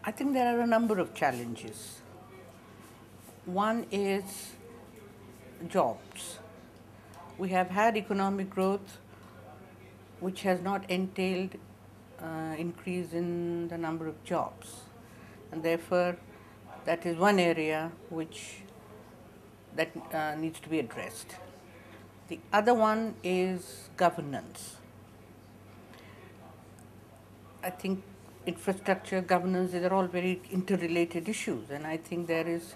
I think there are a number of challenges. One is jobs. We have had economic growth which has not entailed increase in the number of jobs, and therefore that is one area that needs to be addressed. The other one is governance. I think infrastructure, governance, these are all very interrelated issues, and I think there is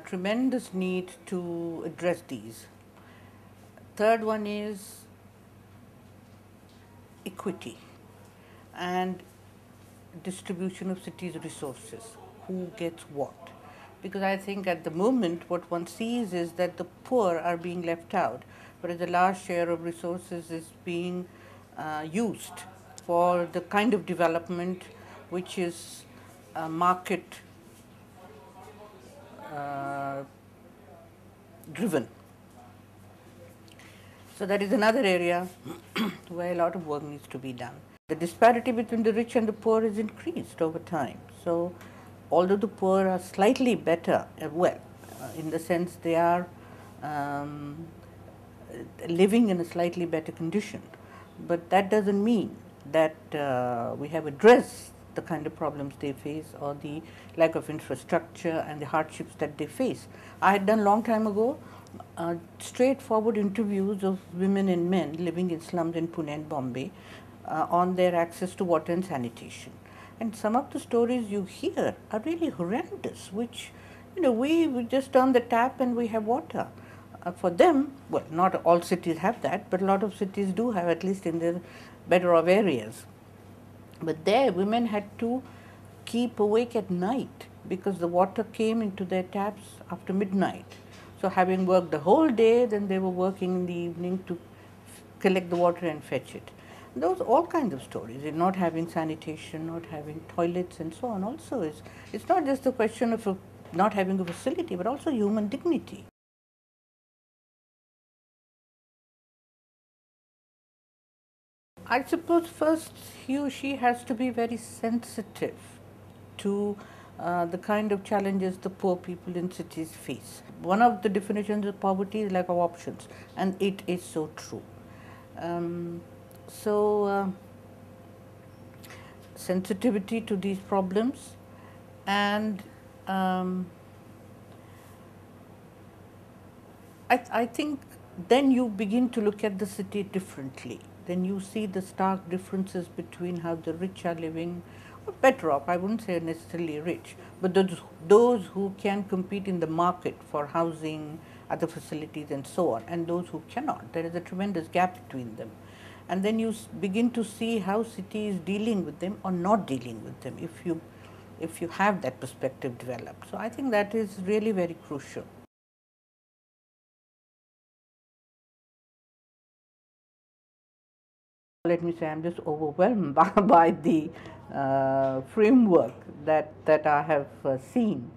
tremendous need to address these. Third one is equity and distribution of cities' resources, who gets what. Because I think at the moment what one sees is that the poor are being left out, whereas a large share of resources is being used for the kind of development which is market driven. So that is another area where a lot of work needs to be done. The disparity between the rich and the poor is increased over time. So although the poor are slightly better, in the sense they are living in a slightly better condition, but that doesn't mean that we have addressed the kind of problems they face or the lack of infrastructure and the hardships that they face. I had done a long time ago straightforward interviews of women and men living in slums in Pune and Bombay on their access to water and sanitation. And some of the stories you hear are really horrendous, which, we just turn the tap and we have water. For them, well, not all cities have that, but a lot of cities do have, at least in the better off areas. But there, women had to keep awake at night because the water came into their taps after midnight. So having worked the whole day, then they were working in the evening to collect the water and fetch it. Those all kinds of stories, not having sanitation, not having toilets and so on also is, it's not just a question of not having a facility, but also human dignity. I suppose first he or she has to be very sensitive to the kind of challenges the poor people in cities face. One of the definitions of poverty is lack of options, and it is so true. Sensitivity to these problems, and I think then you begin to look at the city differently. Then you see the stark differences between how the rich are living, or better off, I wouldn't say necessarily rich, but those who can compete in the market for housing, other facilities and so on, and those who cannot. There is a tremendous gap between them. And then you begin to see how city is dealing with them or not dealing with them, if you have that perspective developed. So I think that is really very crucial. Let me say, I'm just overwhelmed by the framework that I have seen.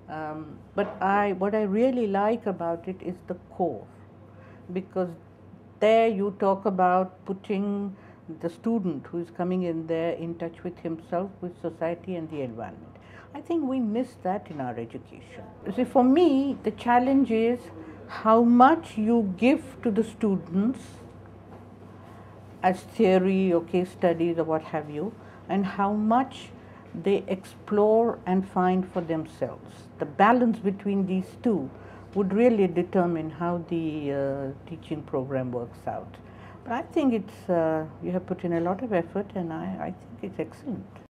But what I really like about it is the core, because there you talk about putting the student who is coming in there in touch with himself, with society and the environment. I think we miss that in our education. See, for me, the challenge is how much you give to the students as theory or case studies or what have you, and how much they explore and find for themselves. The balance between these two would really determine how the teaching program works out. But I think it's, you have put in a lot of effort, and I think it's excellent.